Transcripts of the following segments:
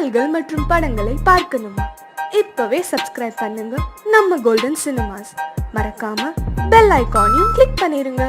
பாடல்கள் மற்றும் படங்களை பார்க்கணுமா? இப்பவே சப்ஸ்கிரைப் பண்ணுங்க நம்ம கோல்டன் சினிமாஸ். மறக்காம பெல் ஐகானையும் கிளிக் பண்ணிருங்க.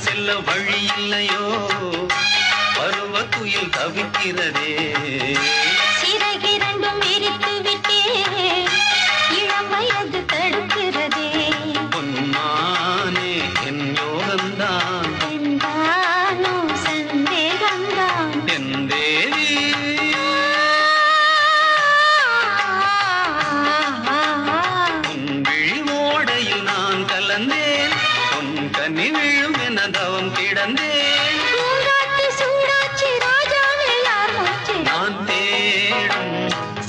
செல்ல வழி இல்லையோ, பருவ துயில் தவிக்கிறதே. சிறகிரண்டும் விரித்து விட்டே இளம் வயது தடுக்கிறதே. பொன்மானே என் யோகம்தான், என்றானோ சந்தேகம்தான். என் தேவி உன் விழிமோடையில் நான் கலந்தேன், உன் கனி விழும் என தவம் கிடந்தேன். சூடாச்சி ராஜாவே யார் மூச்சு நான் தேடும்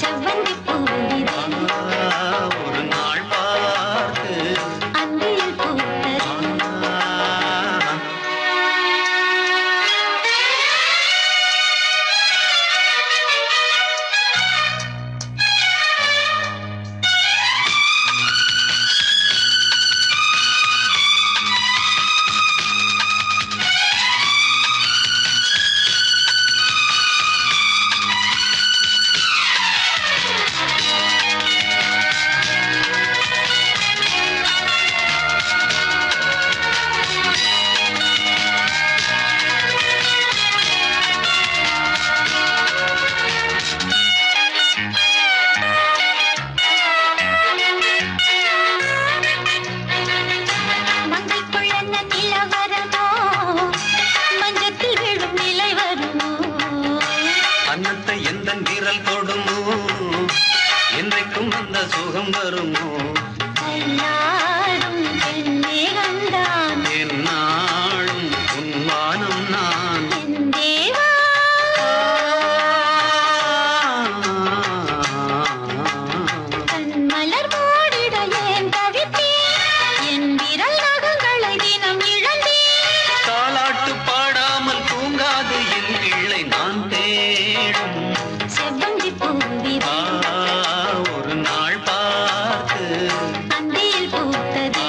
செவ்வந்தி பூவிதே ஒரு நாள் பார்த்து அந்தியில் பூத்தது. அன்னத்தை எந்த விரல் தொடுமோ, என்றைக்கும் அந்த சுகம் வருமோ. எல்லாரும் என்னே கண்டான் என்னாலும் உன்வானம் நான். என் தேவா கண் மலர் மூடிட ஏன் தவித்தேன், என் விரல் நகங்களை தினம் இழந்தேன். தாலாட்டு பாடாமல் தூங்காது என் பிள்ளை நான் தேடும் செவ்வந்தி பூவிதே ஒரு நாள் பார்த்து அந்தியில் பூத்தது.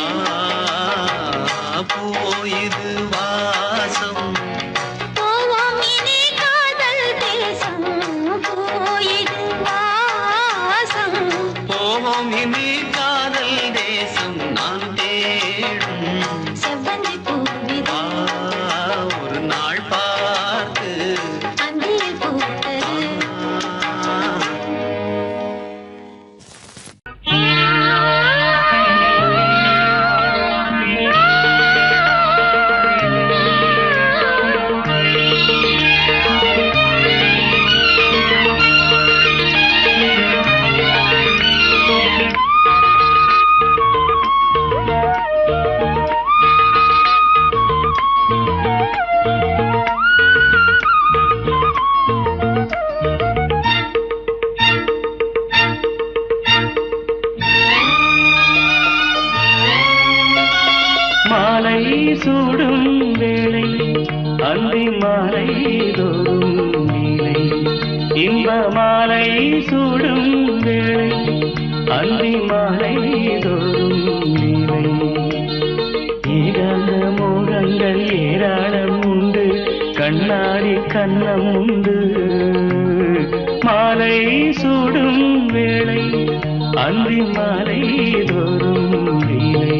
சூடும் வேளை அந்தி மாலை தோறும் நீலை இன்ப மாலை சூடும் வேளை அந்தி மாலை தோறும் நீலை ஏகாந்த மோகங்கள் ஏராளம் உண்டு கண்ணாடி கண்ணம் உண்டு மாலை சூடும் வேளை அந்தி மாலை தோறும் நீலை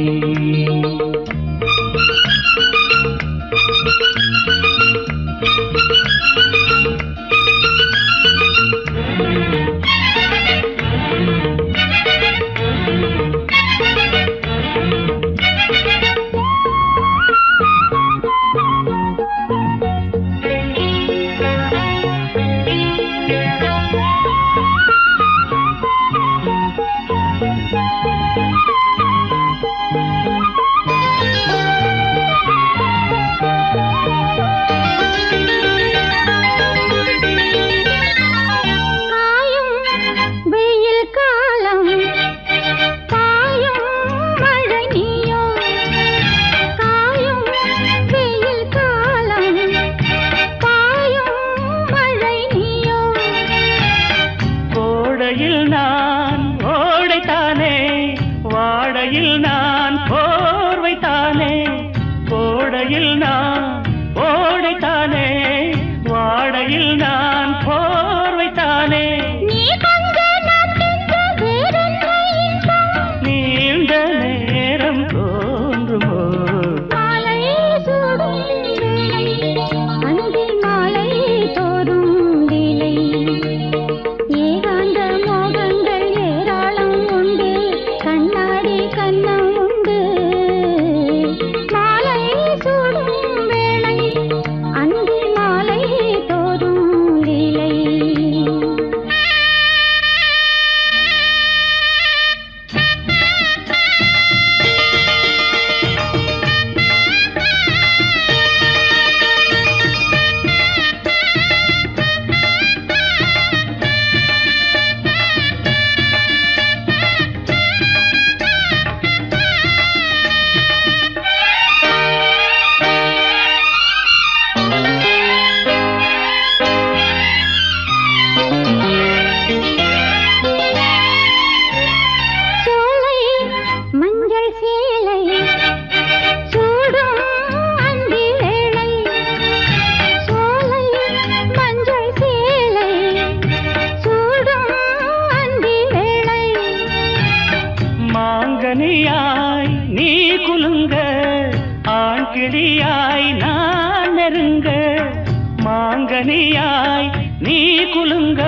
மாங்கனியாய் நீ குலுங்க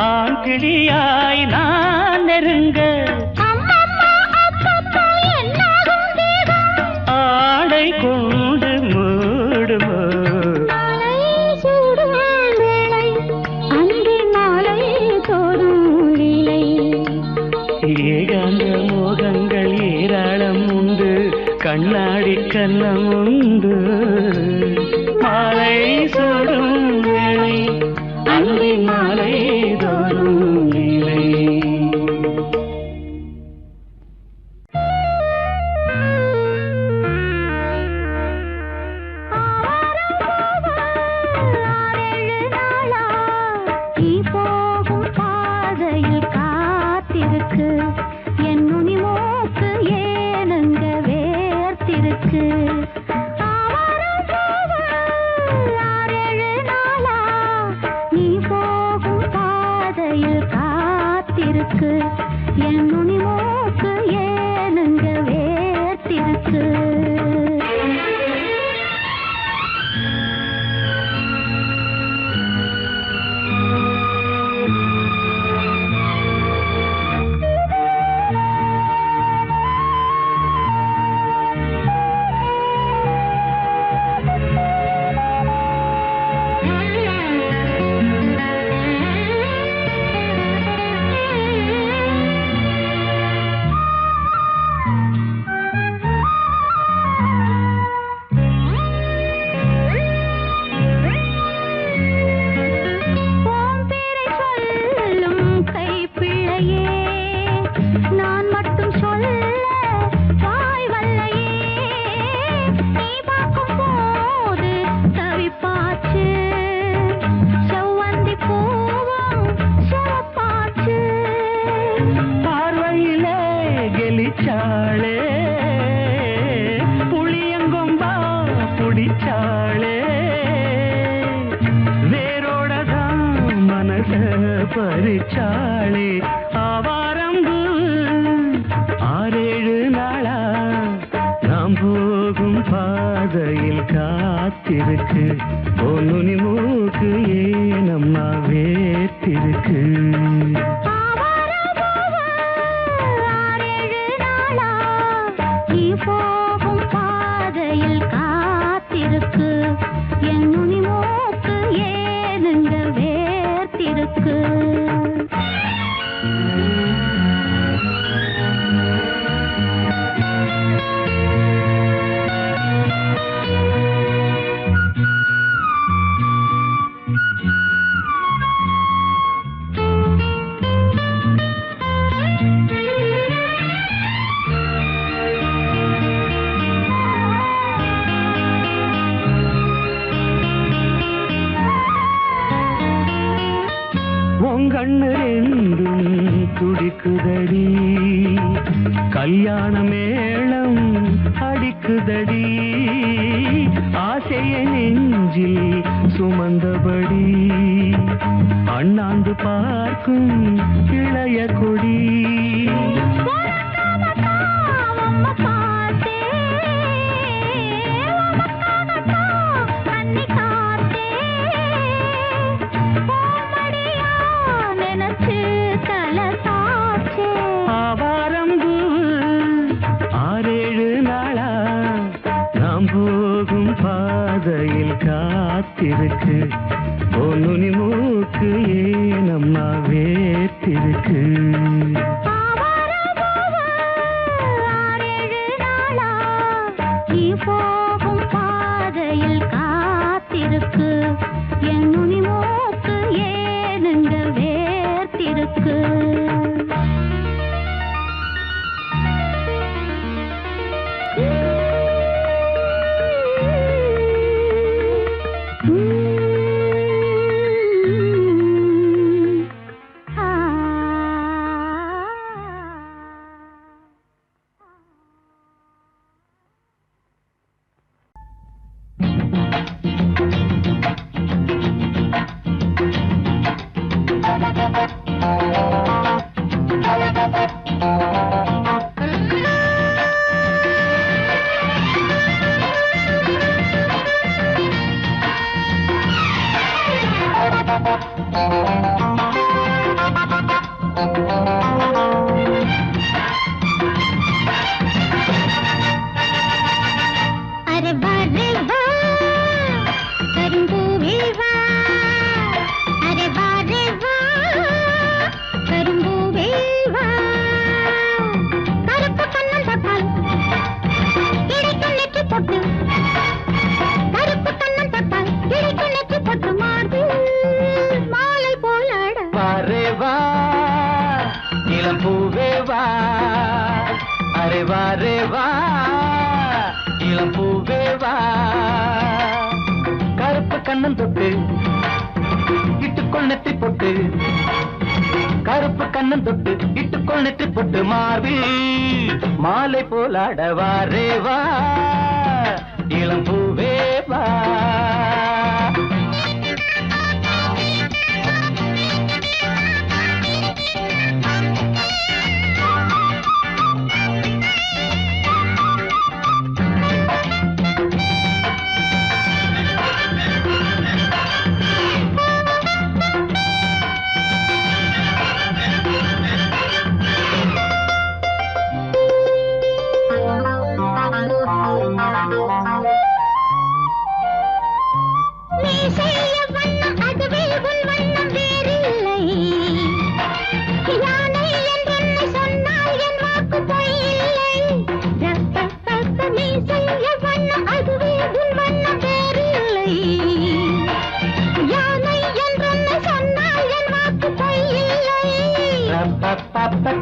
ஆங்கிடியாய் நான் நெருங்க ஆடை கொண்டு மூடுமோ ஏகாந்த மோகங்கள் ஏராளம் உண்டு கண்ணாடி கண்ணம் உண்டு மாலை சூடும் வேளை அந்தி மாலை தோறும் நிலை வந்தாளே ஆவாரம்பு 6-7 நாளா நாம் போகும் பாதையில் காத்திருக்கு பொன்னுனி மூக்கு ஏனம்மா வேத்திருக்கு போகும் பாதையில் காத்திருக்கு என் நுனி மூக்கு ஏனுங்க வேர்த்திருக்கு கண்ணு ரெண்டும் துடிக்குதடி கல்யாண மேளம் அடிக்குதடி ஆசைய நெஞ்சில் சுமந்தபடி அண்ணாந்து பார்க்கும் இளைய கொடி ஆவாரம்பு 6-7 நாளா நாம் போகும் பாதையில் காத்திருக்கு பொன்னுனி மூக்கு ஏனம்மா வேத்திருக்கு போகும் பாதையில் காத்திருக்கு என் நுனி மூக்கு ஏனுங்க வேர்த்திருக்கு अरे बारे बा करुंबूवे बा अरे बारे बा करुंबूवे बा கருப்பு கண்ணன் தொட்டால் கிடைக்கும் நெற்றி பொட்டு கருப்பு கண்ணன் தொட்டால் கிடைக்கும் நெற்றி பொட்டு மாடு மாலை போலாட வாரே வா இளம் பூவே வா அரே வாரே வா இளம் பூவே வா கருப்பு கண்ணன் தொட்டு இட்டுக்கொள் நெற்றி பொட்டு கருப்பு கண்ணன் தொட்டு இட்டுக்கொள் நெற்றி பொட்டு மார்பில் மாலை போலாட வாரே வா இளம் பூவே வா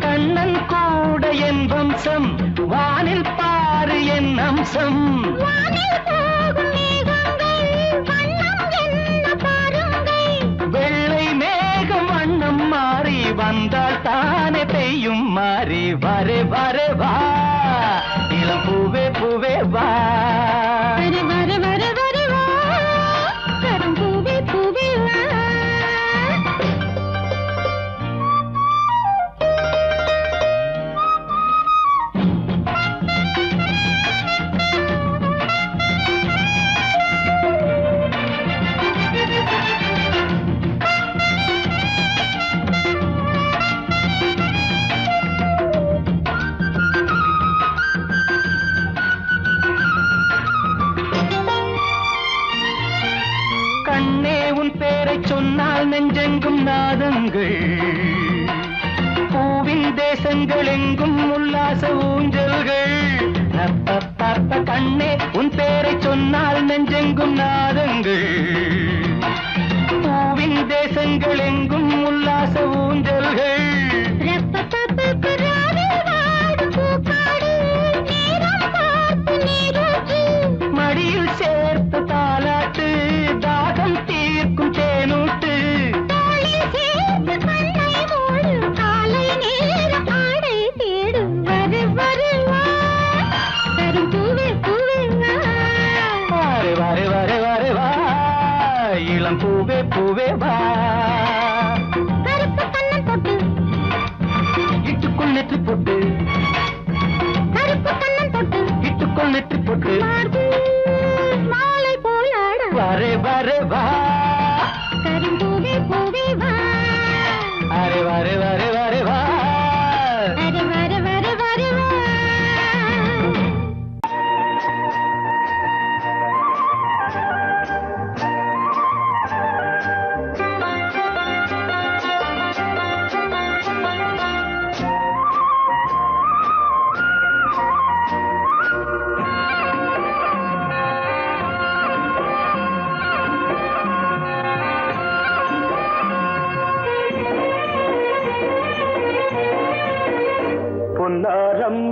கண்ணன் கூட என் வம்சம் வானில் பாரு என் அம்சம் வெள்ளை மேகம் வண்ணம் மாறி வந்தால் தானே பெய்யும் மாறி வரே வரே வா இளம் பூவே பூவே வா வர வர வர வா கரும் பூவே பூவே வா நாதங்கள் பூவின் தேசங்கள் எங்கும் உல்லாச ஊஞ்சல்கள் ரப்ப கண்ணே உன் பேரை சொன்னால் நெஞ்செங்கும் நாதங்கள் பூவின் தேசங்கள் எங்கும் உல்லாச ஊஞ்சல்கள் மடியில் சேர்த்து தாலாட்டு தாகம் தீர்க்கும் தேனூட்டு வாரே வாரே வாரே வாரே வா இளம் பூவே பூவே வா இட்டுக்குள் நெற்றி போட்டு இட்டுக்குள் நெற்றி போட்டு மாலை போலாட வரே வரே வா கரும்பூவே பூவே வா அரே வரே வரே வரே வா அரே வர வர வர வா பொன்னாரம்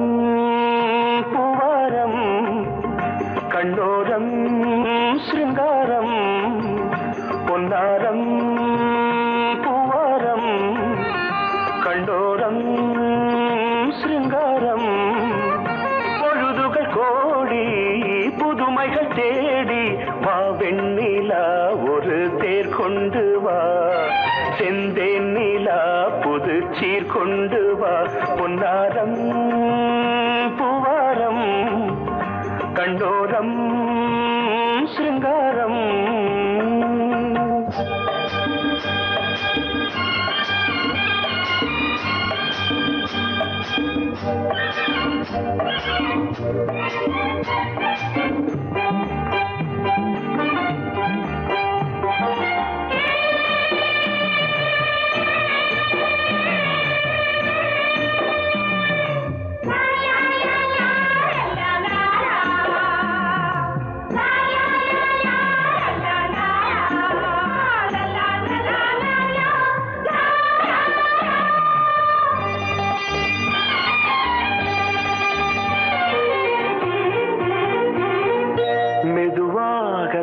பூவாரம் கண்ணோரம் சிருங்காரம் பொன்னாரம் பூவாரம் கண்ணோரம் சிருங்காரம் பொழுதுகள் கோடி புதுமைகள் தேடி வா வெண்ணிலா ஒரு தேர் கொண்டு வா செந்தேன் நிலா புது சீர் கொண்டு வா பொன்னாரம் பூவாரம் கண்டோரம் சிருங்காரம்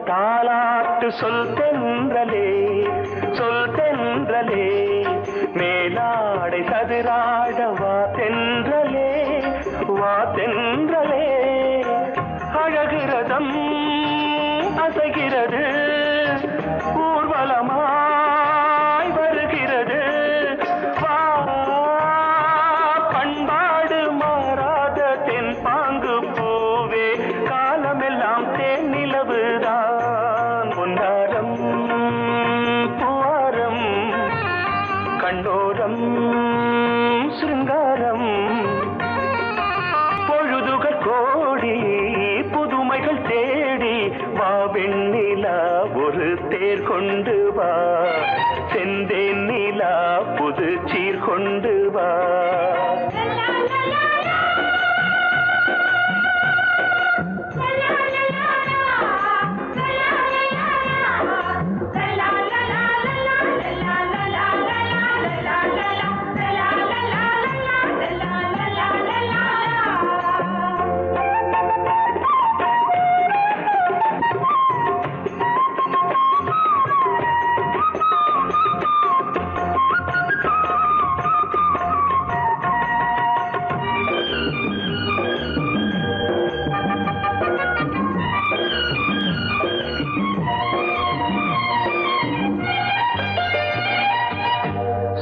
தாலாட்டு சொல் தென்றலே மேலாடை சதுராட வா தென்றலே அழகிறதம் அசைகிறது ஊர்வலமாய் வருகிறது வா பண்பாடு மாறாத தென் பாங்கு பூவே காலமெல்லாம் தேன் நிலவுதான் பொன்னாரம் பூவாரம் கண்டோரம் சிருங்காரம் பொழுதுகள் கோடி புதுமைகள் தேடி வா வெண்ணிலா ஒரு தேர் கொண்டு வா செந்தேன் நிலா புது சீர் கொண்டு வா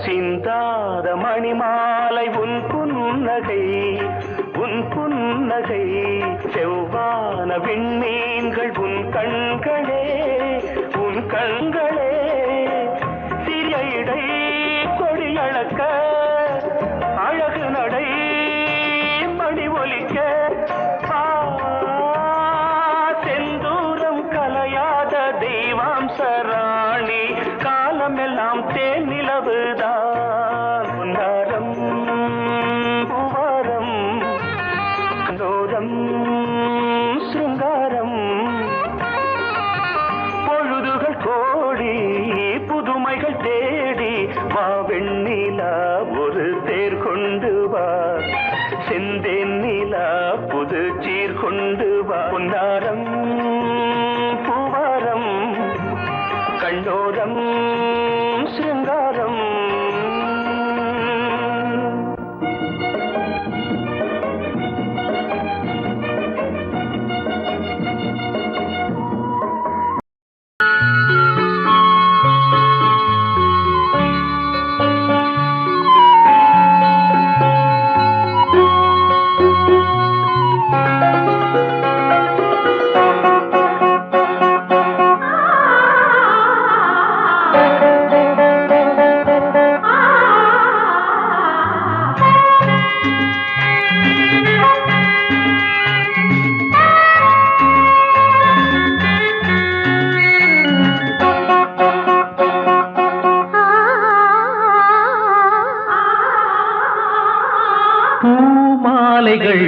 சிந்தாத மணிமாலை உன் புன்னகை செவ்வான விண்மீன்கள் உன் கண்களே சிறிய இடை கொடியளக்க அழகு நடை மணி ஒலிக்க செந்தூரம் கலையாத தெய்வாம்சராணி காலமெல்லாம் தேன் நிலவு கொண்டு வா செந்தேன் நிலா புது சீர் கொண்டு வா பொன்னாரம் பூவாரம் கண்ணோரம் சிருங்காரம் பூமாலைகள்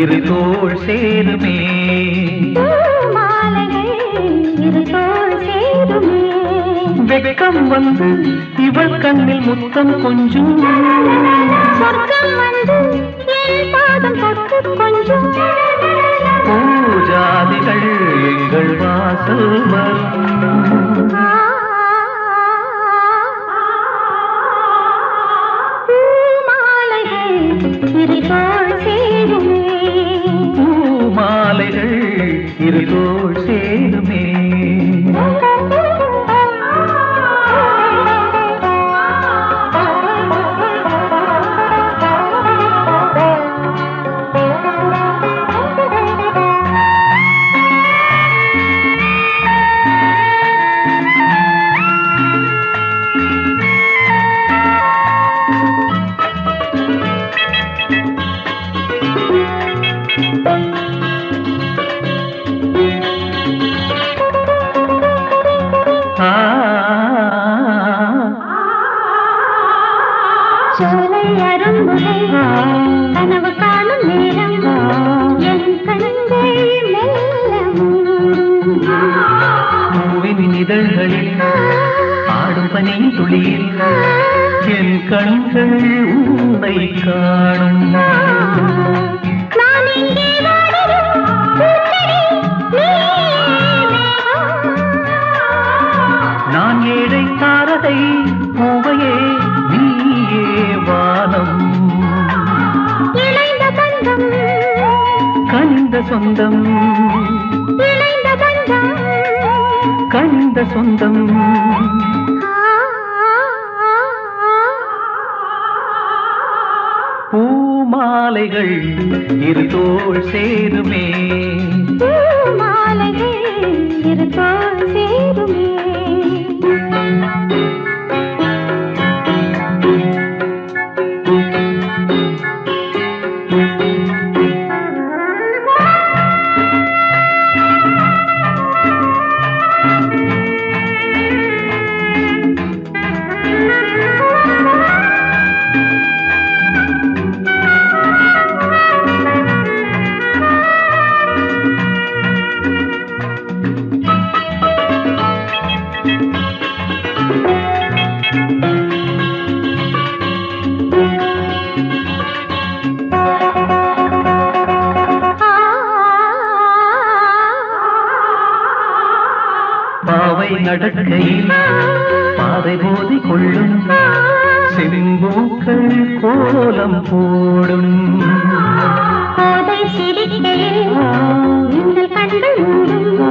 இரு தோள் சேருமே வெக்கம் வந்து இவள் கண்ணில் முத்தம் கொஞ்சம் பூஜாதிகள் எங்கள் வாசல் வரும் பூமாலைகள் இரு தோள் சேருமே சோலை அரும்புகை கனவு காணும் நேரம் என் கண்கள் மெல்ல பூவின் இதழ்களில் ஆடும் பனி துளியில் என் கண்கள் உன்னை காணும் நான் இங்கே நான் ஏழை தாரதை பூவையே நீயே வானம் இணைந்த பந்தம் கனிந்த சொந்தம் இணைந்த பந்தம் கனிந்த சொந்தம் பூமாலைகள் இரு தோள் சேருமே பூமாலைகள் இரு தோள் சேருமே பாவை நடக்கையில் பாதை போதி கொள்ளும் செம்பூக்கள் கோலம் போடும் கோதை சிரிக்கையில் நீங்கள் கண்கள் மூடும்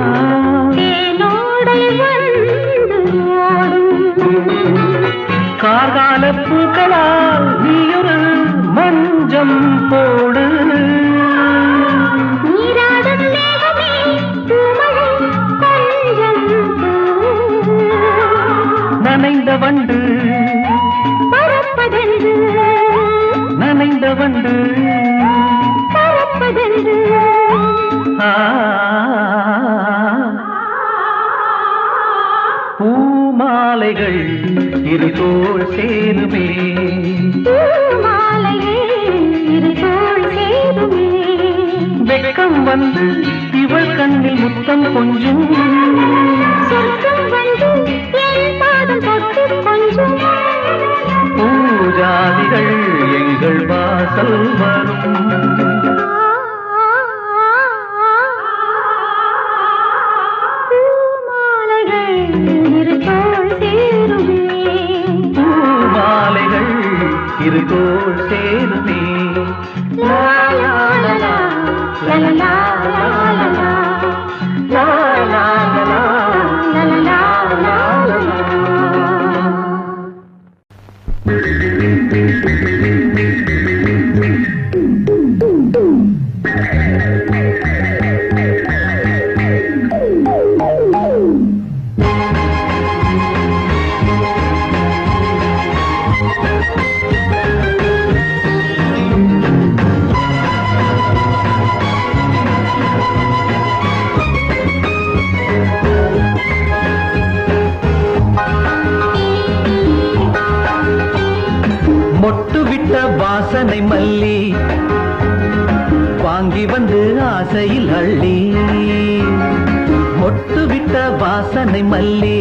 தேனோடை வந்து ஓடும் கார்கால பூக்களால் நீயொரு மஞ்சம் போடு நீராடும் மேகமே பூமழை கொஞ்சம் நனைந்த வண்டு பறப்பதென்று நனைந்த வண்டு பறப்பதென்று பூமாலைகள் இரு தோள் சேருமே பூமாலைகள் இரு தோள் சேருமே வெக்கம் வந்து இவள் கண்ணில் முத்தம் கொஞ்சம் சொர்க்கம் வந்து என் பாதம் தொட்டு கொஞ்சம் பூஜாதிகள் எங்கள் வாசல் வரும். பூமாலைகள் இருகோள் சேருமே. லா லா லா லா லா லா லா லா லா லா லா லா லா. மொட்டு விட்ட வாசனை மல்லி வாங்கி வந்து ஆசையில் அள்ளி. மொட்டு விட்ட வாசனை மல்லி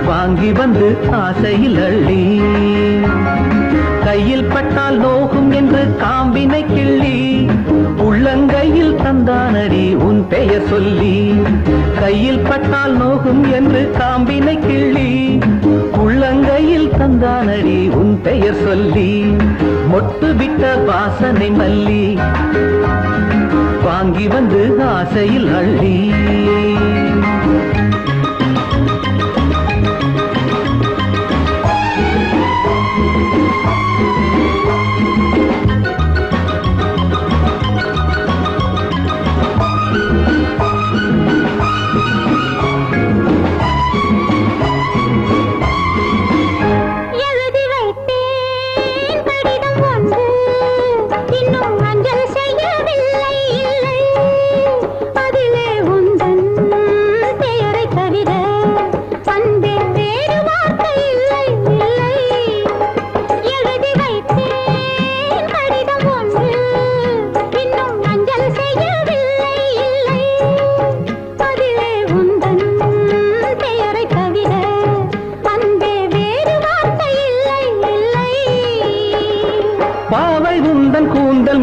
வாங்கி வந்து ஆசையில் அள்ளி. கையில் பட்டால் நோகும் என்று காம்பினை கிள்ளி உள்ளங்கையில் தந்தானடி உன் பெயர் சொல்லி. கையில் பட்டால் நோகும் என்று காம்பினை கிள்ளி உள்ளங்கையில் தந்தானடி உன் பெயர் சொல்லி. மொட்டு விட்ட வாசனை மல்லி வாங்கி வந்து ஆசையில் அள்ளி.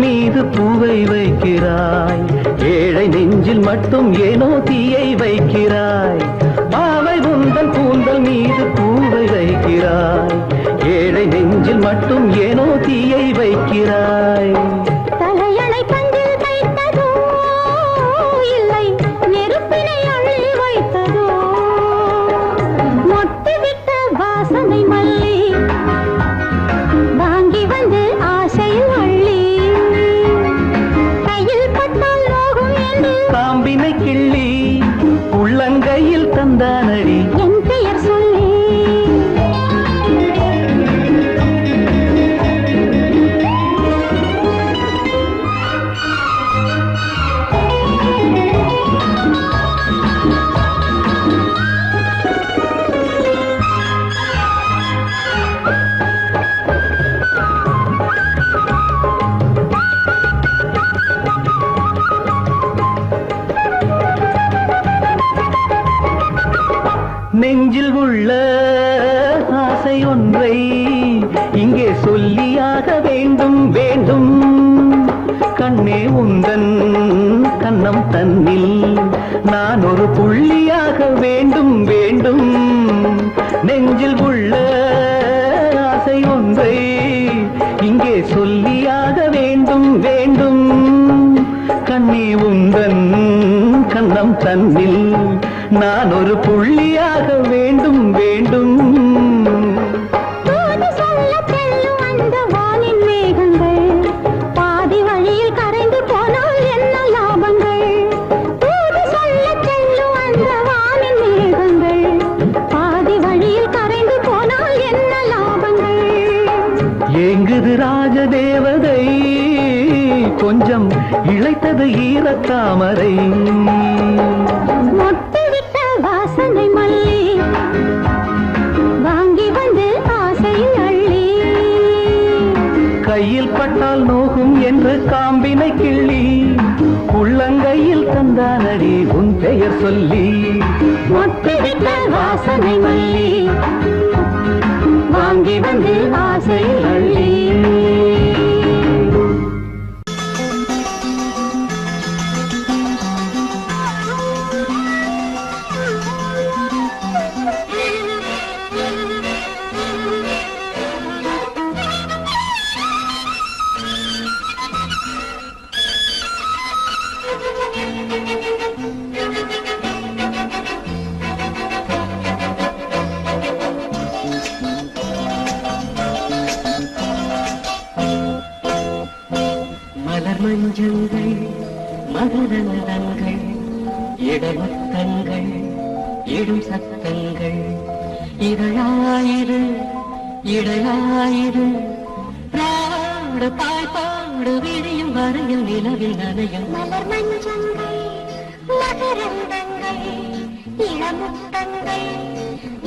மீது பூவை வைக்கிறாய், ஏழை நெஞ்சில் மட்டும் ஏனோ தீயை வைக்கிறாய். பாவை உந்தன் கூந்தல் மீது பூவை வைக்கிறாய், ஏழை நெஞ்சில் மட்டும் ஏனோ தீயை வைக்கிறாய். தலையணை பஞ்சில் வைத்ததோ இல்லை நெருப்பினை அள்ளி வைத்ததோ, மொட்டு விட்ட வாசனை மல்லி வாங்கி வந்து ஆசையில் அள்ளி. கையில் பட்டால் லோகம் என்று காம்பினை கிள்ளி உள்ளங்கையில் தந்தானடி என் பெயர் சொல்லி. நெஞ்சில் உள்ள ஆசை ஒன்றை இங்கே சொல்லியாக வேண்டும் வேண்டும். கண்ணே உந்தன் கண்ணம் தன்னில் நான் ஒரு புள்ளியாக வேண்டும் வேண்டும். நெஞ்சில் உள்ள ஆசை ஒன்றை இங்கே சொல்லியாக வேண்டும் வேண்டும். கண்ணே உந்தன் கண்ணம் தன்னில் நான் ஒரு புள்ளியாக வேண்டும் வேண்டும். தூது சொல்ல செல்லும் அந்த வானின் மேகங்கள் பாதி வழியில் கரைந்து போனால் என்ன லாபங்கள். தூது சொல்ல செல்லும் அந்த வானின் மேகங்கள் பாதி வழியில் கரைந்து போனால் என்ன லாபங்கள். ஏங்குது ராஜதேவதை, கொஞ்சம் இழைத்தது ஈரத்தாமரை. மொட்டு விட்ட வாசனை மல்லி வாங்கி வந்து ஆசையில் அள்ளி. கையில் பட்டால் நோகும் என்று காம்பினை கிள்ளி உள்ளங்கையில் தந்தானடி உன் பெயர் சொல்லி. மொட்டு விட்ட வாசனை மல்லி வாங்கி வந்து ஆசையில் அள்ளி. மலர் மஞ்சங்கள் மகரந்தங்கள் இடமுத்தங்கள் இடும் சத்தங்கள் இதழாயிரு இடையாயிரு ராடு பாய்பாடு விடியும் வரையில் நிலவில் நனையும் மலர் மஞ்சங்கள் மகரந்தங்கள் இளமுத்தங்கள்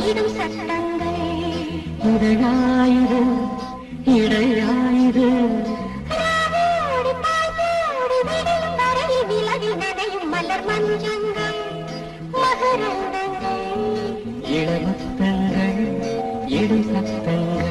இடும் சத்தங்கள் இதழாயிரு இடையாயிரு ராவோடு பாய்வோடு விடியும் வரையில் நிலவில் நனையும் மலர் மஞ்சங்கள் மகரந்தங்கள் இளமுத்தங்கள் இடும் சத்தங்கள்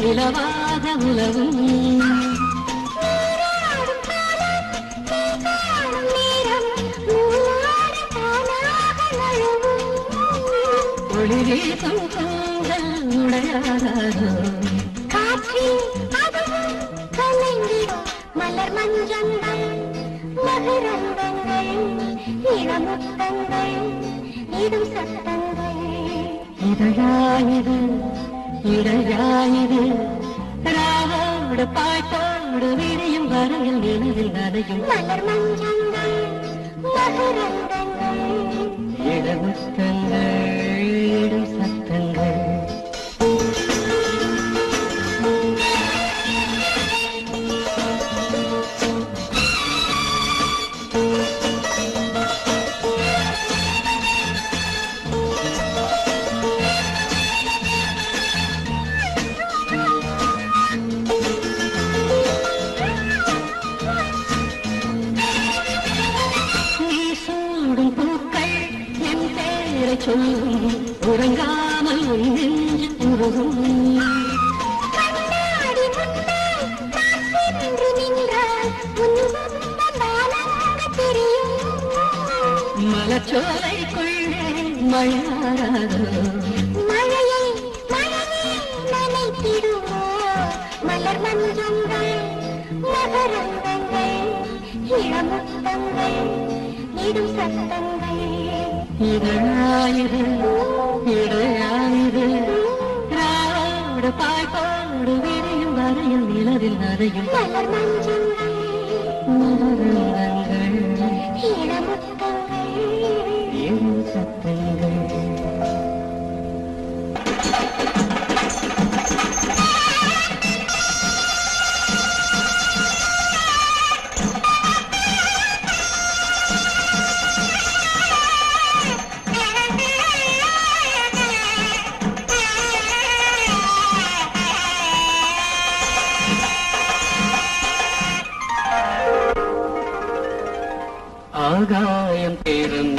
நிலவாக உலவும் ஒளிவீசும் தூங்கல் உடையாதோ காற்றில் அதுவும் கலைந்திடும் மலர் மஞ்சங்கள் மகரந்தங்கள் இளமுத்தங்கள் இடும் சத்தங்கள் இதழாயிரு இடையாயிரு ராவோடு பாய்த்தோடு விடியும் வரையில் நிலவில் நனையும் மலர் மஞ்சங்கள் மகரந்தங்கள் இடமுத்தங்கள் இடும் சத்தங்கள் சொல்லும் உறங்காமல் உன் நெஞ்சு உருகும் கண்ணாடி முன்னால் நான் சென்று நின்றால் உன் முத்தம் வானங்க தெரியும் மலச்சோலைக்குள்ளே மழையாராதோ மழையை மழையை நனைத்திடுமோ மலர் மஞ்சங்கள் மகரந்தங்கள் இளமுத்தங்கள் இடும் சத்தங்கள் இதழாயிரு இடையாயிரு ராவோடு பாய்பாடு விடியும் வரையில் நிலவில் நனையும் மலர் மஞ்சங்கள் மகரந்தங்கள் இளமுத்தங்கள் இடும் சத்தங்கள் ஆகாயம் தேரும்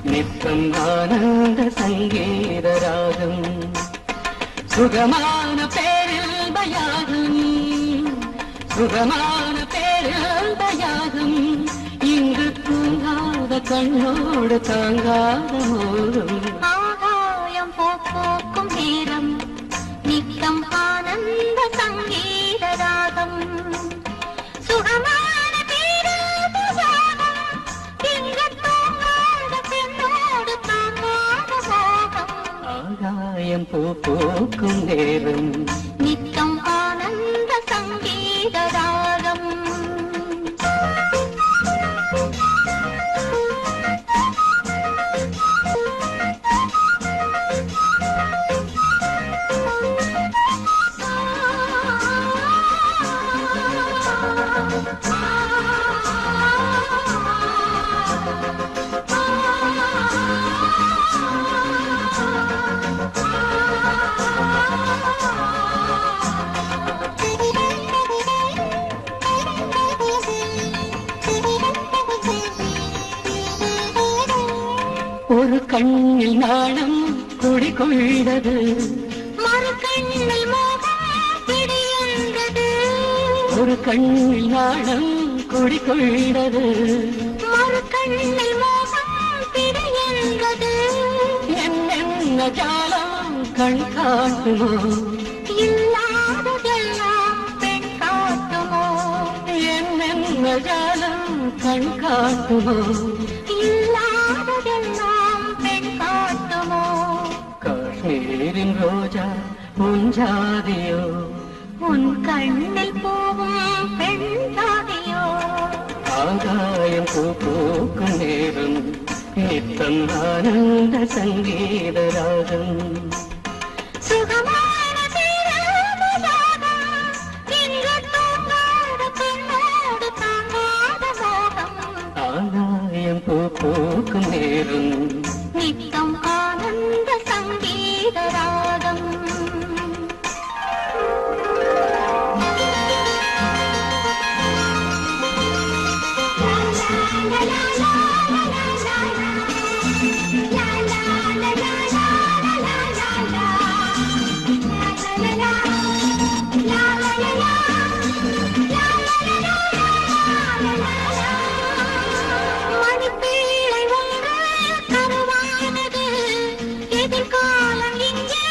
நித்தம் ஆனந்த சங்கீத ராகம் சுகமான பேரில் பயாகம் சுகமான பேரில் பயாகம் இங்கு தூங்காத கண்ணோடு தாங்காத மோகம் ஆகாயம் போக்கும் நேரம் நித்தம் ஆனந்த சங்கீத ராகம் சுகமான ஆகாயம் பூக்கும் நேரம் நித்தம் ஆனந்த சங்கீத ராகம் ஒரு கண்ணில் நாணம் குடிகொண்டது மறு கண்ணில் மோகம் பிடியுண்டது ஒரு கண்ணில் நாணம் குடிகொண்டது மறு கண்ணில் மோகம் பிடி என்பது என்னென்ன ஜாலம் கண் காட்டுமோ இல்லாததெல்லாம் பெண் காட்டுமோ என்னென்ன ஜாலம் கண் காட்டுமோ இல்லாததெல்லாம் பெண் காட்டுமோ காஷ்மீரின் ரோஜா உன் ஜாதியோ உன் கண்ணில் போகும் பெண் ஜாதியோ ஆகாயம் பூக்கும் நேரம் நித்தம் ஆனந்த சங்கீத ராகம் சுகமான தீராததாகம் இன்று தூங்காத பெண்ணோடு தாங்காத மோகம் ஆகாயம் பூக்கும் நேரம் நித்தம் ஆனந்த சங்கீத ராகம் மணிப்பீளை ஒன்று கருவானது எதிர்காலம் இங்கே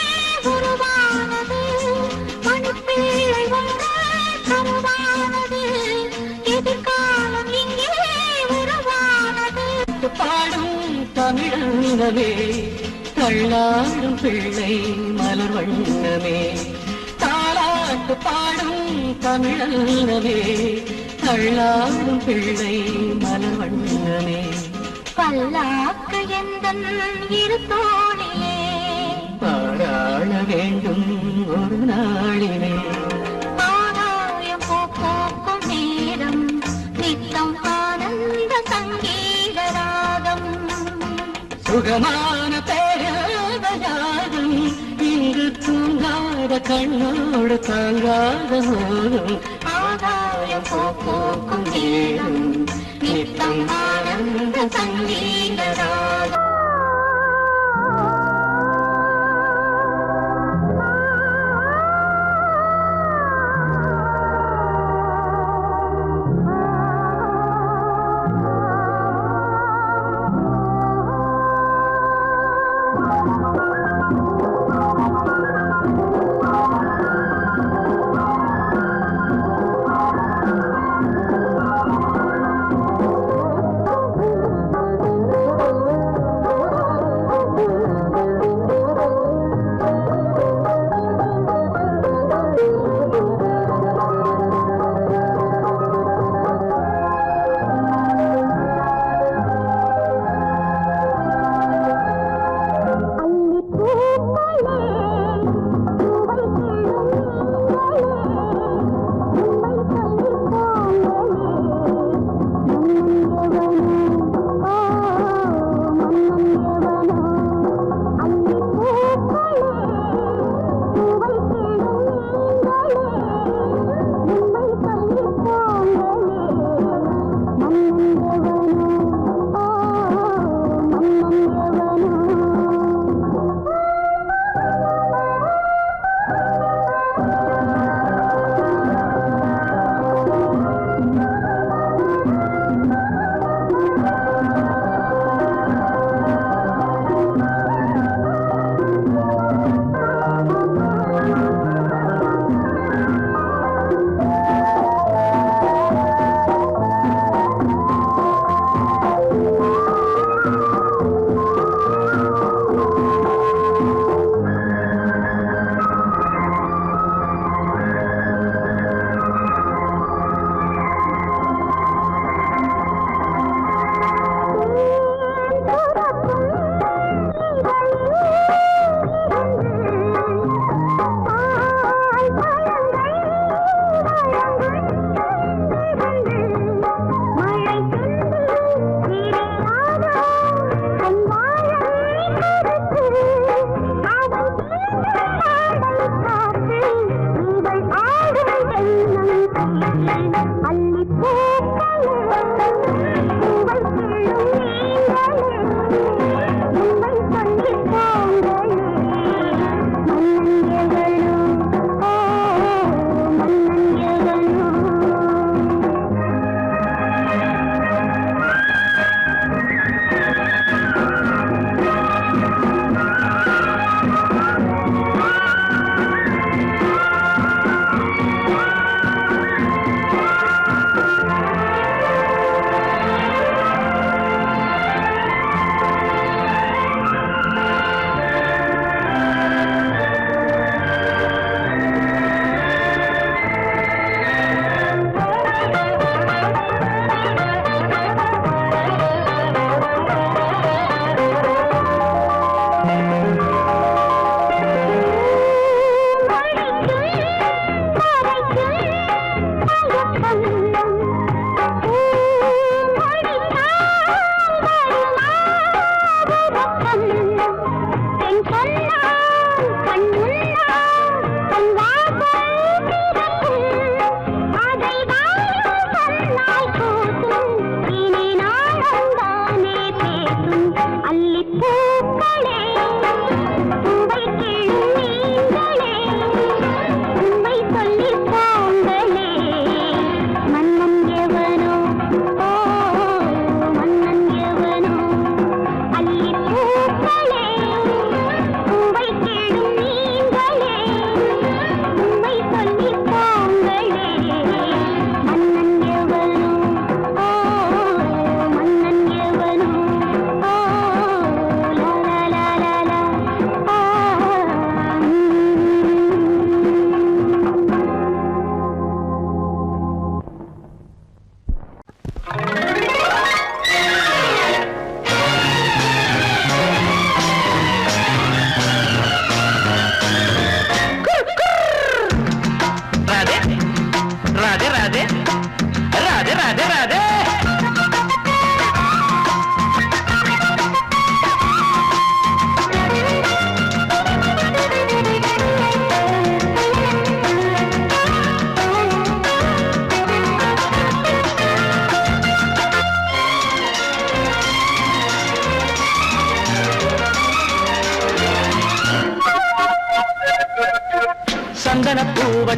உருவானது மணிப்பீளை ஒன்று கருவானது எதிர்காலம் இங்கே உருவானது பாடும் தமிழங்கமே தள்ளாடும் பிள்ளை மலர் வண்ணமே தாலாட்டு பாடும் தமிழங்கமே தள்ளாடும் பிள்ளை மலர் வண்ணமே பல்லாக்கு எந்தன் இரு தோணிலே பாராள வேண்டும் ஒரு நாளிலே ஆகாயம் போக்கும் நேரம் நித்தம் ஆனந்த சங்கீத ராகம் சுகமான பேரவயாகம் இங்கு தூங்காத கண்ணோடு தாங்காத மோகம் ஆகாயம் போக்கும் நேரம் நித்தம் ஆனந்த சங்கீத ராகம்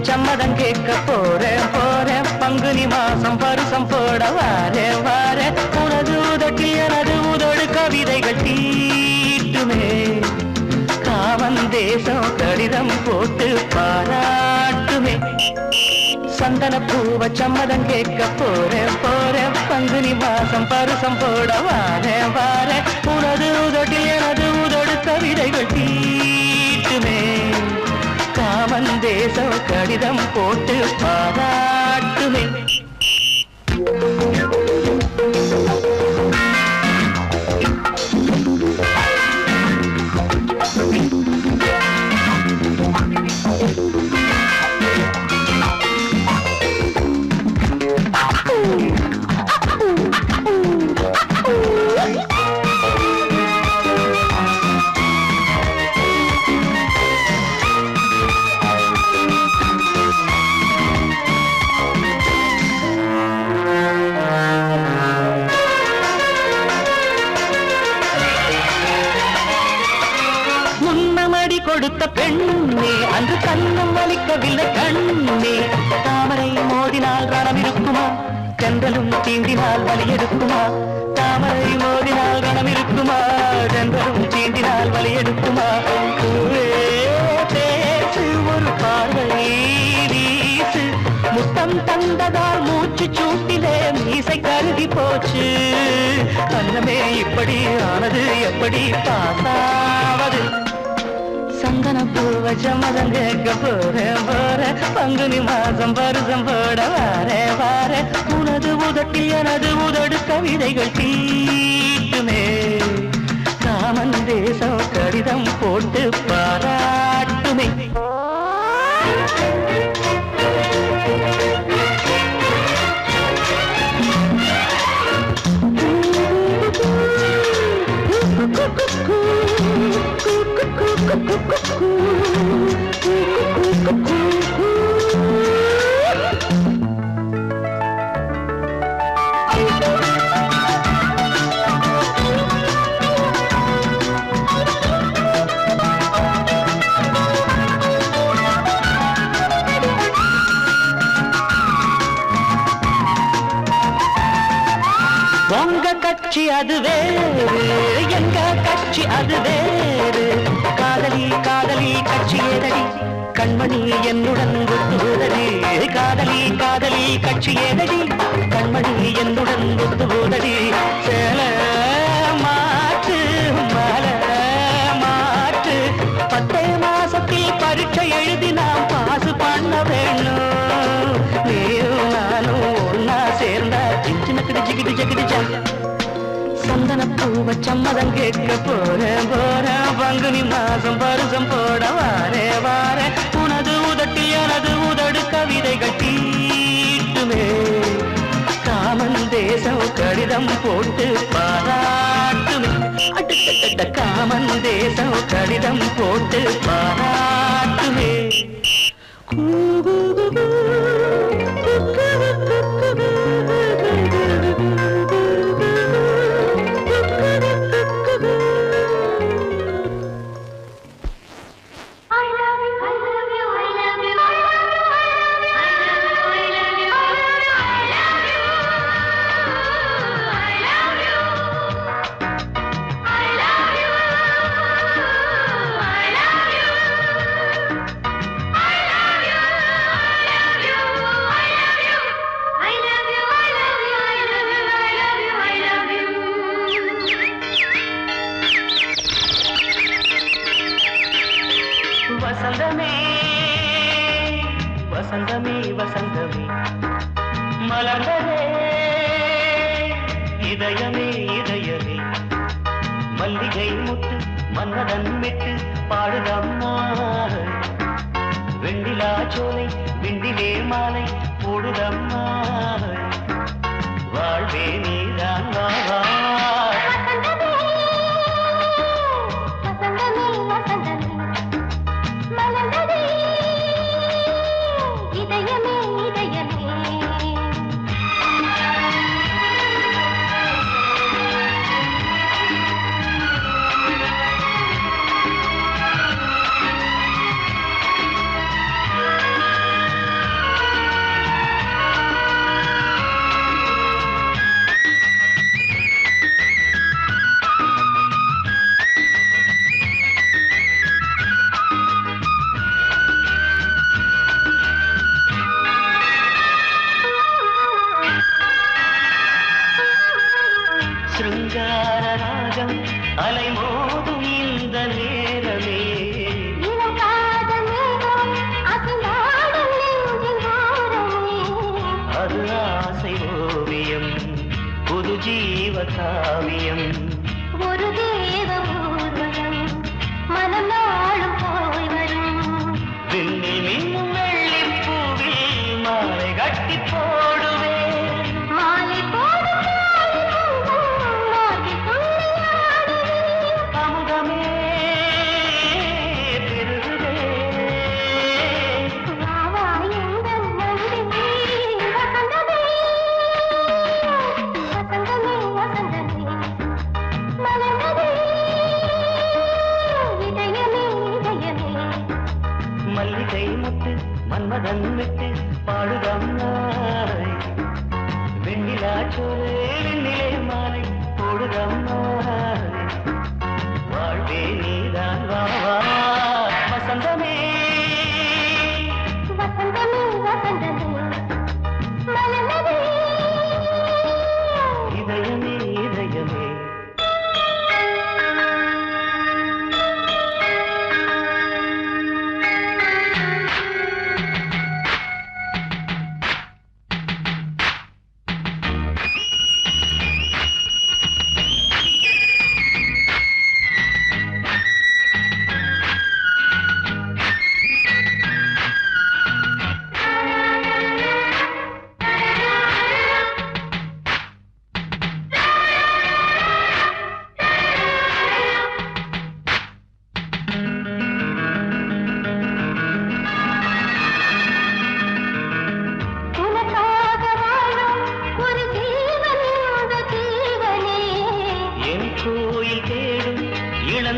சம்மதம் கேட்க போறேன் போறேன் பங்குனி மாசம் பருசம் போட வாரேன் வாரேன் உனது உதட்டி எனது உதடு கவிதைகள் தீட்டுமே காமன் தேசம் கடிதம் போட்டு பாராட்டுமே சந்தன பூவ சம்மதம் கேட்க போறேன் போறேன் பங்குனி மாசம் பருசம் போட வாரேன் வாரேன் உனது உதட்டி எனது உதடு கவிதைகள் தீட்டுமே காமன் தேசம் கடிதம் போட்டு பாராட்டுமே கொடுத்த பெண்ணே அன்று கண்ணம் வலிக்கவில்லை கண்ணே தாமரை மோதினால் ரணம் இருக்குமா சென்றலும் தீண்டினால் வலி எடுக்குமா தாமரை மோதினால் ரணம் இருக்குமா சென்றலும் தீண்டினால் வலி எடுக்குமா பேசு ஒரு பார்வை வீசு முத்தம் தந்ததால் மூச்சு சூட்டிலே மீசை கருதி போச்சு அன்னமே இப்படி ஆனது எப்படி பாசாவது சந்தன பூவ சம்மதம் கேட்க போறேன் போறேன் பங்குனி மாசம் பருசம் போட வாரேன் வாரேன் உனது உதட்டில் எனது உதடு கவிதைகள் தீட்டுமே காமன் தேசம் கடிதம் போட்டு பாராட்டுமே உங்க கட்சி அது வேறு எங்க கட்சி அது வேறு காதலி காதலி கட்சி ஏதடி கண்மணி என்னுடன் ஒத்துவோதடி காதலி காதலி கட்சி ஏதடி கண்மணி என்னுடன் ஒத்துவோதடி சேல மாற்று மலை மாற்று 10 மாசத்தில் பரீட்சை எழுதி நாம் பாசு பண்ண வேணும் நீயும் நானும் ஒன்னா சேர்ந்தா சின்ன ஜிகிடி ஜகிடிச்சா சந்தன பூவ சம்மதம் கேட்க போறேன் போறேன் பங்குனி மாசம் பருசம் போட வாரே வாரே உனது உதட்டி எனது உதடு கவிதைகள் தீட்டுமே காமன் தேசம் கடிதம் போட்டு பாராட்டுமே காமன் தேசம் கடிதம் போட்டு பாராட்டுமே வசந்தமே வசந்தமே வசந்தமே மலர்ந்ததே இதயமே இதயமே மல்லிகை முட்டு மன்னதன் விட்டு பாடுதம்மா வெண்ணிலா சோலை விண்டிலே மாலை போடுதம்மா வாழ்வே நீதான் வா வா சிருங்கார ராகம் அலைமோதும் இந்த நேரமே அது ஆசை ஓவியம் புது ஜீவ காவியம் ஒரு தேவ ஊர்வலம் மனம் நாளும் போய் வரும் விண்ணில் மின்னும் வெள்ளிப்பூவில் மாலை கட்டி போடுவேன் மாலை போடும் அமுதமே பெருகுதே மல்லிகை முத்து மன்மதன் விட்டு பாடுதம் நாய் வெண்ணிலா சோலை வெண்ணிலே மாலை போடுதம் நாய் வாழ்வே நீதான் வா வா வசந்தமே இதயமே இதயமே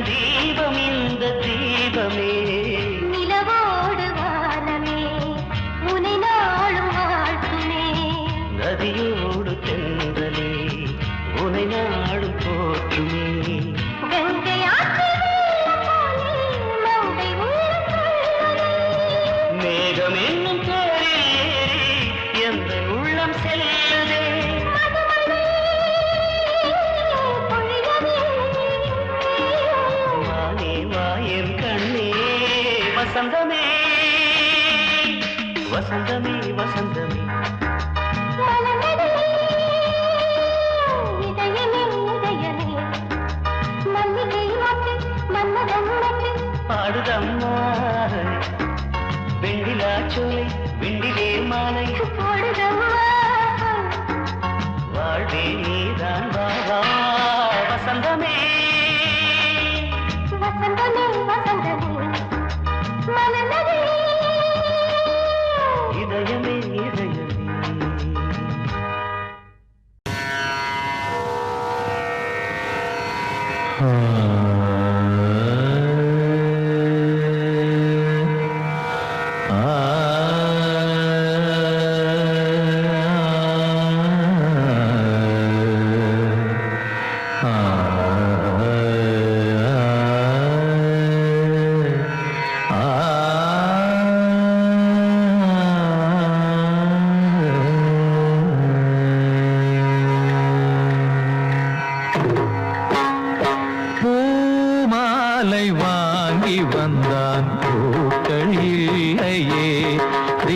தீபம் இந்த தீபமே நிலவோடு வானமே உனை நாளும் வாழ்த்துமே நதியோடு தென்றலே உனை நாடும் போற்றுமே மேகம் என்னும் தேரேறி எந்த உள்ளம் செல்லுதே வாயன் கண்ணே வசந்தமே வசந்தமே வசந்தமே பாடுதம்மா வெண்ணிலா சோலை வெண்ணிலே மாலை வாழ்வே நீதான் வா வா வசந்தமே இதயமே இதயமே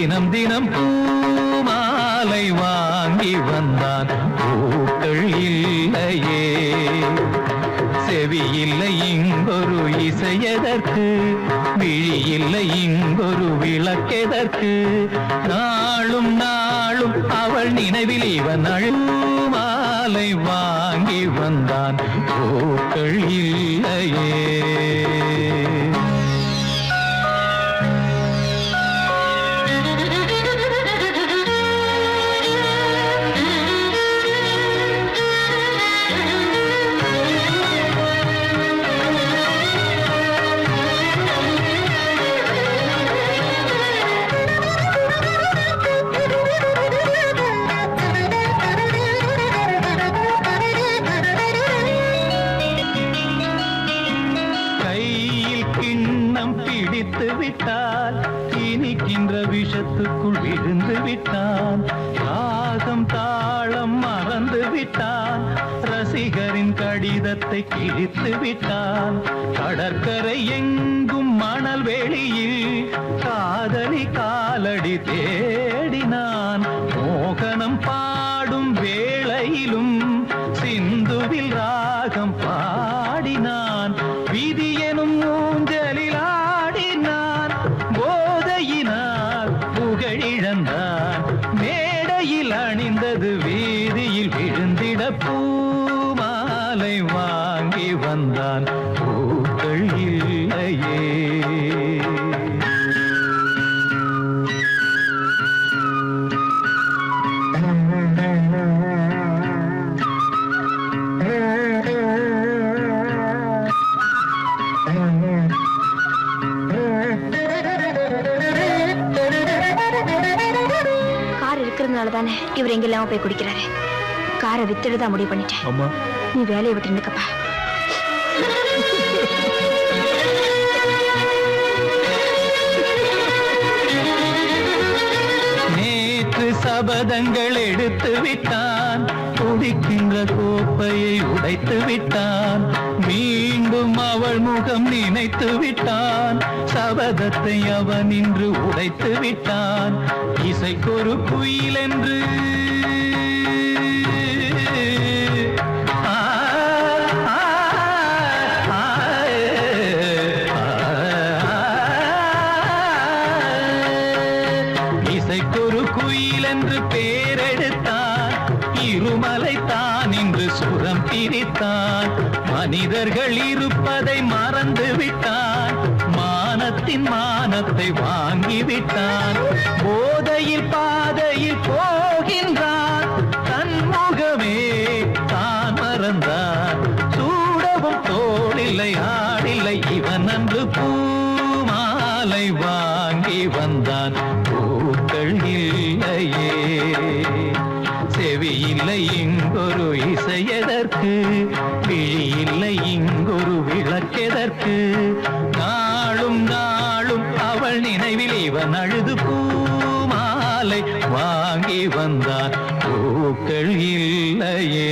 தினம் தினம் பூமாலை வாங்கி வந்தான் பூக்கள் இல்லையே செவி இல்லை இங்கொரு இசையதற்கு விழி இல்லை இங்கொரு விளக்கெதற்கு நாளும் நாளும் அவள் நினைவில் இவன் மாலை வாங்கி வந்தான் பூக்கள் இல்லையே விட்டான், ரசிகரின் கடிதத்தை கிழித்து விட்டான். கடற்கரை எங்கும் மணல் வெளியில் காதலி காலடி தேடினான். மோகனம் பாடும் வேளையிலும் சிந்துவில் ராகம் பாடினான். விதியெனும் ஊஞ்சலில் ஆடினான். போதையினால் புகழிழந்தான். மேடையில் அணிந்தது வீதியில் விழுந்திட பூமாலை வாங்கி வந்தான். பூக்கள் இல்லையே. தானே இவர் எங்க இல்லாம போய் குடிக்கிறாரு. காரை வித்துடுதான் முடிவு பண்ணிட்டேன். நீ வேலையை விட்டு நிற்கப்பா. நேற்று சபதங்கள் எடுத்து விட்டான். குடிக்கின்ற கோப்பையை உடைத்து விட்டான். மீண்டும் அவள் முகம் நினைத்து விட்டான். சபதத்தை அவன் இன்று உடைத்து விட்டான். இசைக்கொரு குயில் என்று இசைக்கொரு குயில் என்று பேரெடுத்தான். இருமலை தான் இன்று சுரம் பிரித்தான். மனிதர்கள் இருப்பதை மறந்து விட்டான். மானத்தின் மானத்தை வாங்கிவிட்டான். போதையில் பாதையில் போகின்றான். தன் முகமே தான் மறந்தான். சூடவும் தோளில்லை ஆடில்லை. இவன் அன்று பூமாலை வாங்கி வந்தான். பூக்கள் இல்லையே. செவி இல்லை இங்கொரு இசையதற்கு. விழி இல்லை இங்கொரு விளக்கெதற்கு. நாளும் நாளும் அவள் நினைவில் இவன் அழுது பூமாலை வாங்கி வந்தான். பூக்கள் இல்லையே.